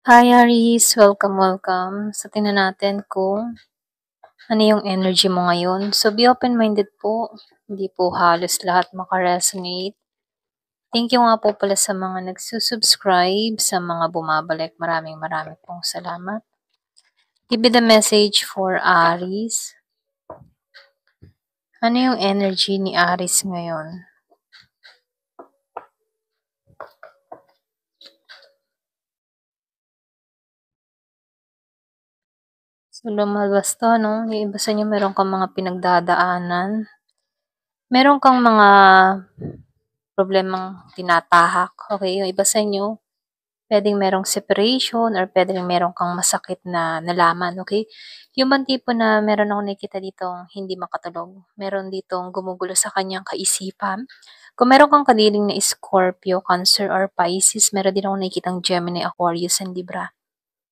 Hi Aries, welcome. So tingnan natin kung ano yung energy mo ngayon. So be open-minded po. Hindi po halos lahat makaresonate. Thank you nga po pala sa mga nagsusubscribe, sa mga bumabalik. Maraming pong salamat. Give me the message for Aries. Ano yung energy ni Aries ngayon? So lumabas to, no? Yung iba sa inyo meron kang mga pinagdadaanan. Meron kang mga problemang tinatahak. Okay, yung iba sa inyo, puwedeng merong separation or puwedeng meron kang masakit na nalaman, okay? Yung bang tipo na meron akong nakikita ditong hindi makatulog, meron ditong gumugulo sa kanyang kaisipan. Kung meron kang kadiling na Scorpio, Cancer, or Pisces, meron din akong nakikitang Gemini, Aquarius, and Libra.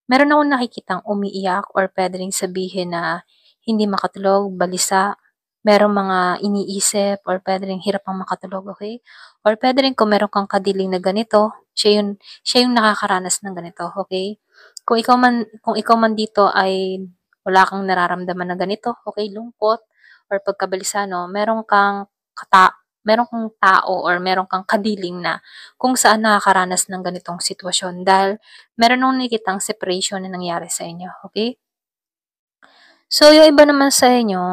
Meron akong nakikitang umiiyak or puwede ring sabihin na hindi makatulog, balisa, merong mga iniisip or puwede ring hirap ang makatulog, okay? Or puwede rin kung meron kang kadiling na ganito, siya yung nakakaranas ng ganito, okay? Kung ikaw man dito ay wala kang nararamdaman na ganito, okay, lungkot or pagkabalisa 'no, meron kang tao or meron kang kadiling na kung saan nakakaranas ng ganitong sitwasyon dahil meron akong nakikitang separation na nangyari sa inyo, okay? So, yung iba naman sa inyo,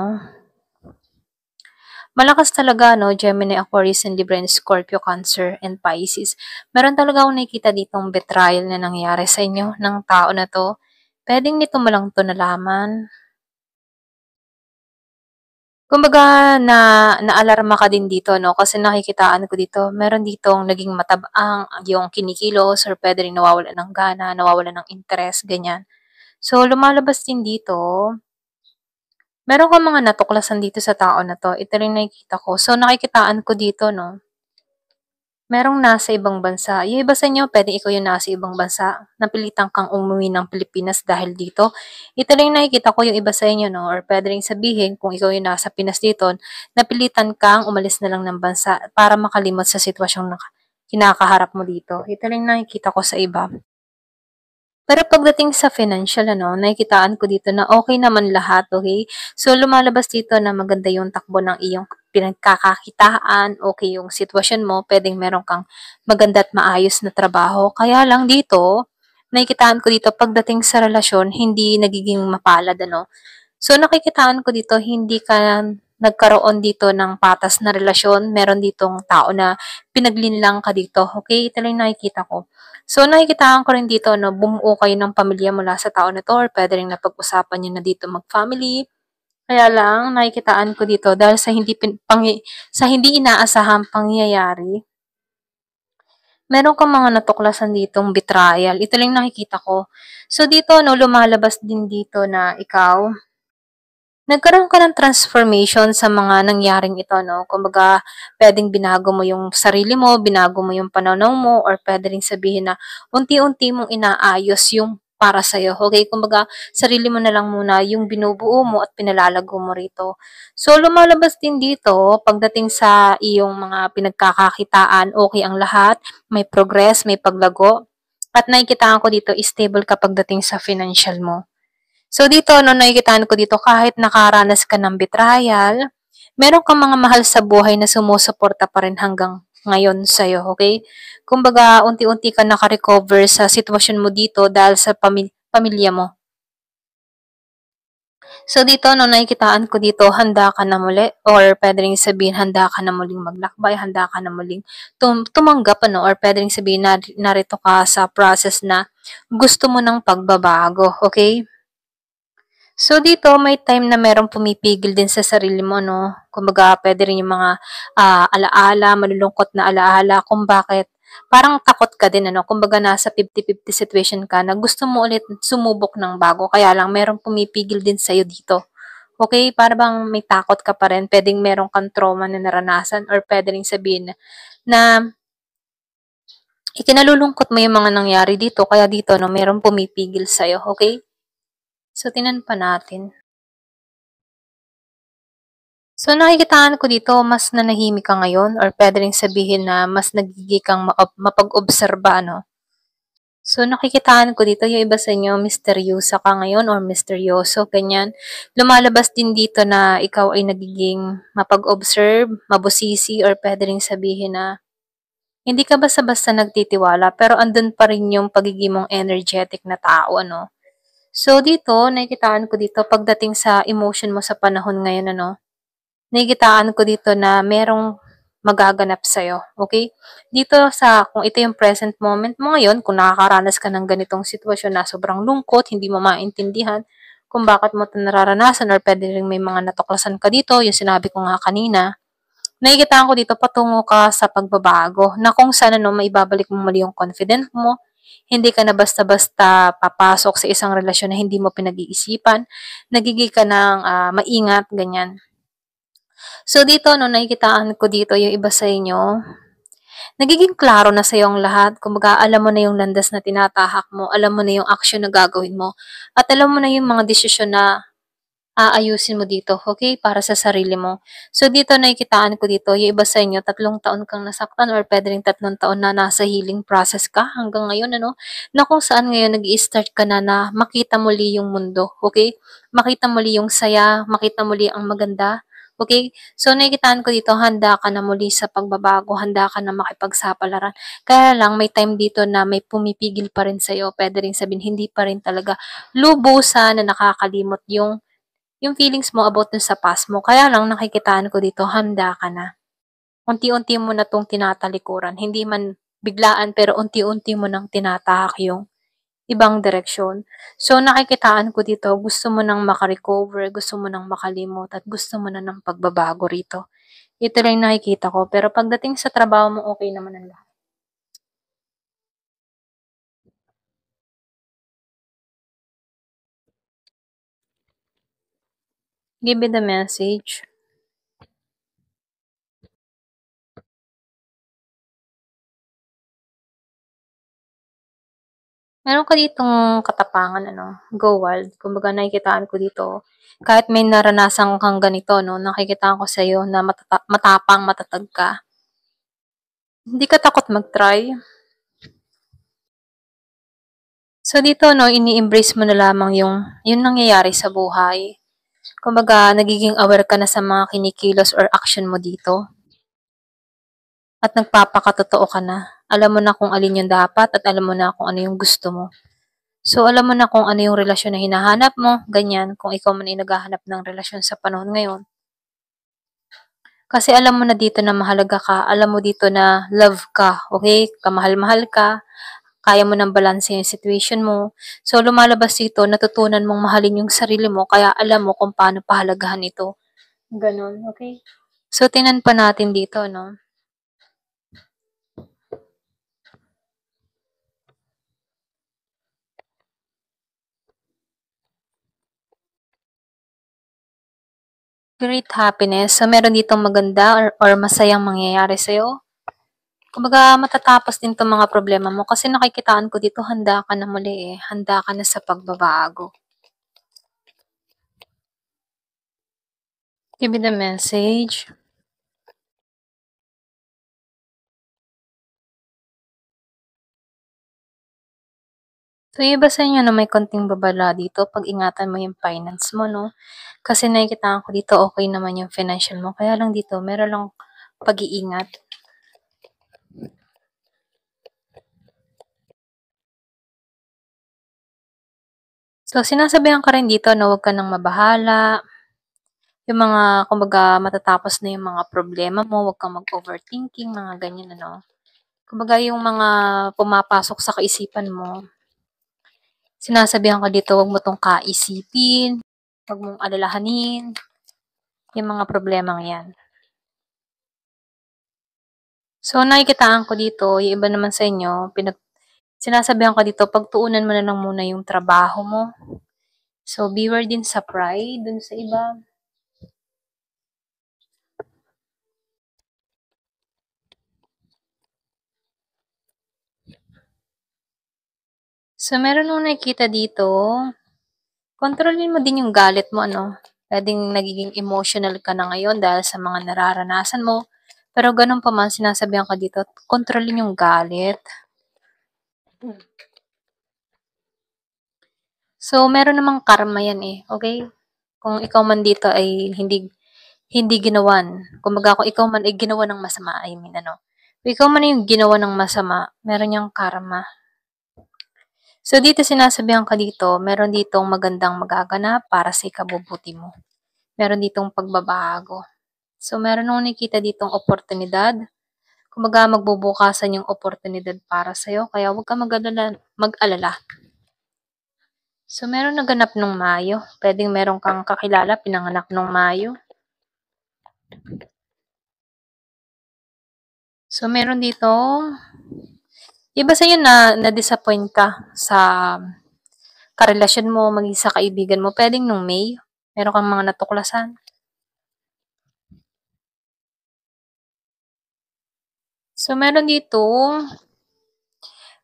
malakas talaga, no? Gemini, Aquarius, and Libra, and Scorpio, Cancer, and Pisces. Meron talaga akong nakikita ditong betrayal na nangyari sa inyo ng tao na to. Pwedeng nito mo lang to nalaman. Kumbaga naalarma ka din dito 'no, kasi nakikitaan ko dito, meron ditong naging matabang yung kinikilos or puwede ring nawawalan ng gana, nawawalan ng interes, ganyan. So, lumalabas din dito, meron kang mga natuklasan dito sa tao na 'to, ito rin nakikita ko. So, nakikitaan ko dito 'no, merong nasa ibang bansa. Yung iba sa inyo puwedeng ikaw yung nasa ibang bansa, napilitan kang umuwi ng Pilipinas dahil dito. Ito rin nakikita ko yung iba sa inyo 'no, or puwede ring sabihin kung ikaw yung nasa Pinas dito, napilitan kang umalis na lang ng bansa para makalimot sa sitwasyong kinakaharap mo dito. Ito rin nakikita ko sa iba. Pero pagdating sa financial ano, nakikitaan ko dito na okay naman lahat, okay? So, lumalabas dito na maganda yung takbo ng iyong pinagkakakitaan, okay yung sitwasyon mo, puwedeng meron kang maganda at maayos na trabaho. Kaya lang dito, nakikitaan ko dito pagdating sa relasyon, hindi nagiging mapalad ano. So, nakikitaan ko dito hindi ka nagkaroon dito ng patas na relasyon, meron ditong tao na pinaglinlang ka dito, okay? Ito lang yung nakikita ko. So, nakikitaan ko rin dito 'no, bumuo kayo ng pamilya mula sa tao na 'to or puwede ring napag-usapan niyo na dito mag-family. Kaya lang nakikitaan ko dito dahil sa hindi inaasahang pangyayari, meron kang mga natuklasan ditong betrayal, ito lang nakikita ko. So, dito 'no, lumalabas din dito na ikaw nagkaroon ka ng transformation sa mga nangyaring ito 'no, kumbaga puwedeng binago mo yung sarili mo, binago mo yung pananaw mo or puwede ring sabihin na unti-unti mong inaayos yung para sa'yo, okey? Kumbaga sarili mo na lang muna yung binubuo mo at pinalalago mo rito. So, lumalabas din dito pagdating sa iyong mga pinagkakakitaan, okey ang lahat, may progress, may paglago at nakikitaan ko dito stable ka pagdating sa financial mo. So dito 'no, nakikitaan ko dito kahit nakaranas ka ng betrayal, meron kang mga mahal sa buhay na sumusuporta pa rin hanggang ngayon sa'yo, okay? Kumbaga unti-unti ka naka-recover sa sitwasyon mo dito dahil sa pamilya mo. So dito 'no, nakikitaan ko dito handa ka na muli or puwede ring sabihin handa ka na muling maglakbay, handa ka na muling tumanggap ano or puwede ring sabihin na narito ka sa process na gusto mo ng pagbabago, okay? So dito may time na merong pumipigil din sa sarili mo 'no, kumbaga puwede rin yung mga, ala-ala, malulungkot na ala-ala kung bakit parang takot ka din ano, kumbaga nasa 50-50 situation ka na gusto mo ulit sumubok ng bago kaya lang merong pumipigil din sa'yo dito. Okey, para bang may takot ka pa rin, puwedeng meron kang trauma na naranasan or puwede ring sabihin na ikinalulungkot mo yung mga nangyari dito kaya dito 'no, merong pumipigil sa'yo, okey? So tingnan pa natin. So, nakikitaan ko dito mas nanahimik ka ngayon or puwede ring sabihin na mas nagiging kang mapag-obserba 'no. So, nakikitaan ko dito yung iba sa inyo, misteryosa ka ngayon or misteryoso, ganyan. Lumalabas din dito na ikaw ay nagiging mapag-observe, mabusisi, or pwede rin sabihin na hindi ka basta-basta nagtitiwala, pero andun pa rin yung pagiging mong energetic na tao, ano. So, dito, nakikitaan ko dito, pagdating sa emotion mo sa panahon ngayon, ano, nakikitaan ko dito na merong magaganap sa'yo, okay? Dito sa kung ito yung present moment mo ngayon, kung nakakaranas ka ng ganitong sitwasyon na sobrang lungkot, hindi mo maintindihan kung bakit mo 'to nararanasan or puwede ring may mga natuklasan ka dito, yung sinabi ko nga kanina. Nakikitaan ko dito patungo ka sa pagbabago na kung saan ano, maibabalik mo muli yung confident mo, hindi ka na basta-basta papasok sa isang relasyon na hindi mo pinag-iisipan, nagiging ka ng, maingat, ganyan. So dito 'no, nakikitaan ko dito yung iba sa inyo, nagiging klaro na sa'yo ang lahat. Kumbaga alam mo na yung landas na tinatahak mo, alam mo na yung action na gagawin mo, at alam mo na yung mga desisyon na aayusin mo dito, okay, para sa sarili mo. So dito nakikitaan ko dito yung iba sa inyo 3 taon kang nasaktan or puwede ring 3 taon na nasa healing process ka hanggang ngayon ano, na kung saan ngayon nag-i-start ka na na makita muli yung mundo, okay? Makita muli yung saya, makita muli ang maganda, okay? So nakikitaan ko dito handa ka na muli sa pagbabago, handa ka na makipagsapalaran. Kaya lang may time dito na may pumipigil pa rin sa'yo, puwede ring sabihin hindi pa rin talaga lubusan na nakakalimot yung feelings mo about dun sa past mo. Kaya lang nakikitaan ko dito handa ka na. Unti-unti mo na 'tong tinatalikuran, hindi man biglaan pero unti-unti mo ng tinatahak yung ibang direksyon. So nakikitaan ko dito gusto mo ng maka-recover, gusto mo ng makalimot, at gusto mo na ng pagbabago rito. Ito lang yung nakikita ko, pero pagdating sa trabaho mo okey naman ang lahat. Give me the message. Meron ka ditong katapangan ano, go wild. Kumbaga nakikitaan ko dito, kahit may naranasan kang ganito 'no, nakikitaan ko sa'yo na matapang, matatag ka. Hindi ka takot mag-try. So dito 'no, ini-embrace mo na lamang yung nangyayari sa buhay. Kumbaga nagiging aware ka na sa mga kinikilos or action mo dito at nagpapakatotoo ka na. Alam mo na kung alin yung dapat at alam mo na kung ano yung gusto mo. So, alam mo na kung ano yung relasyon na hinahanap mo, ganyan, kung ikaw man ay naghahanap ng relasyon sa panahon ngayon. Kasi alam mo na dito na mahalaga ka, alam mo dito na love ka, okay? Kamahal-mahal ka, kaya mo ng balanse yung situation mo. So, lumalabas dito, natutunan mong mahalin yung sarili mo, kaya alam mo kung paano pahalagahan ito. Ganon, okay? So, tinan pa natin dito, no? Great happiness. So, meron ditong maganda or masayang mangyayari sa'yo. Kumbaga matatapos din 'tong mga problema mo kasi nakikitaan ko dito handa ka na muli, eh, handa ka na sa pagbabago. Give me the message. So, yung iba sa inyo na may konting babala dito, pag-ingatan mo yung finance mo 'no, kasi nakikitaan ko dito okey naman yung financial mo, kaya lang dito meron lang pag-iingat. So, sinasabihan ka rin dito na huwag ka ng mabahala, yung mga kumbaga matatapos na yung mga problema mo, huwag kang mag-overthinking, mga ganyan ano. Kumbaga yung mga pumapasok sa kaisipan mo, sinasabihan ka dito, "Wag mo 'tong kaisipin, wag mong alalahanin yung mga problemang 'yan." So, nakikitaan ko dito, yung iba naman sa inyo, sinasabihan ka dito, pagtuunan mo na lang muna yung trabaho mo. So, beware din sa pride dun sa iba. So, meron akong nakikita dito, kontrolin mo din yung galit mo, ano. Puwedeng nagiging emotional ka na ngayon dahil sa mga nararanasan mo. Pero gano'n pa man, sinasabihan ka dito, kontrolin yung galit. So, meron namang karma yan eh, okay? Kung ikaw man dito ay hindi ginawan, kumbaga kung ikaw man ay ginawa ng masama, I mean ano, kung ikaw man yung ginawa ng masama, meron yang karma. So, dito sinasabihan ka dito, meron ditong magandang magaganap para sa ikabubuti mo. Meron ditong pagbabago. So, meron akong nakikita ditong oportunidad. Kumbaga, magbubukasan yung oportunidad para sa'yo, kaya huwag ka mag-alala. So, meron naganap nung Mayo. Pwedeng meron kang kakilala, pinanganak nung Mayo. So, meron dito, iba sa'yo na na-disappoint ka sa karelasyon mo, maging sa kaibigan mo. Pwedeng nung May, meron kang mga natuklasan. So, meron dito,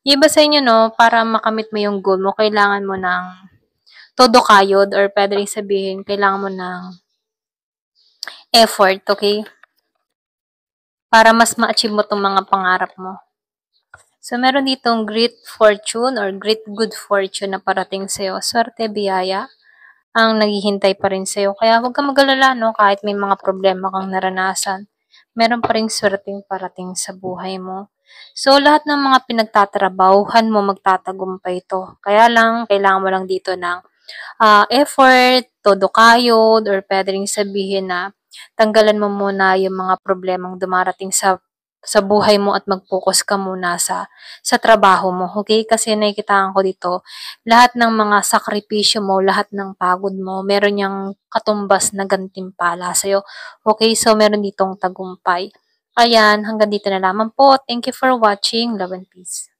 iba sa inyo, no, para makamit mo yung goal mo, kailangan mo ng todo kayod or pwede rin sabihin, kailangan mo ng effort, okay? Para mas ma-achieve mo tong mga pangarap mo. So, meron ditong great fortune or great good fortune na parating sa'yo. Swerte, biyaya, ang naghihintay pa rin sa'yo. Kaya huwag kang mag-alala, no? Kahit may mga problema kang naranasan, meron pa rin swerteng parating sa buhay mo. So, lahat ng mga pinagtatrabahuhan mo, magtatagumpay ito. Kaya lang, kailangan mo lang dito ng effort, todo kayod, or pwede rin sabihin na tanggalan mo muna yung mga problemang dumarating sa buhay mo at mag-focus ka muna sa trabaho mo, okay? Kasi nakikitaan ko dito, lahat ng mga sakripisyo mo, lahat ng pagod mo, meron yang katumbas na gantimpala sa'yo. Okay, so meron ditong tagumpay. Ayan, hanggang dito na lamang po. Thank you for watching. Love and peace.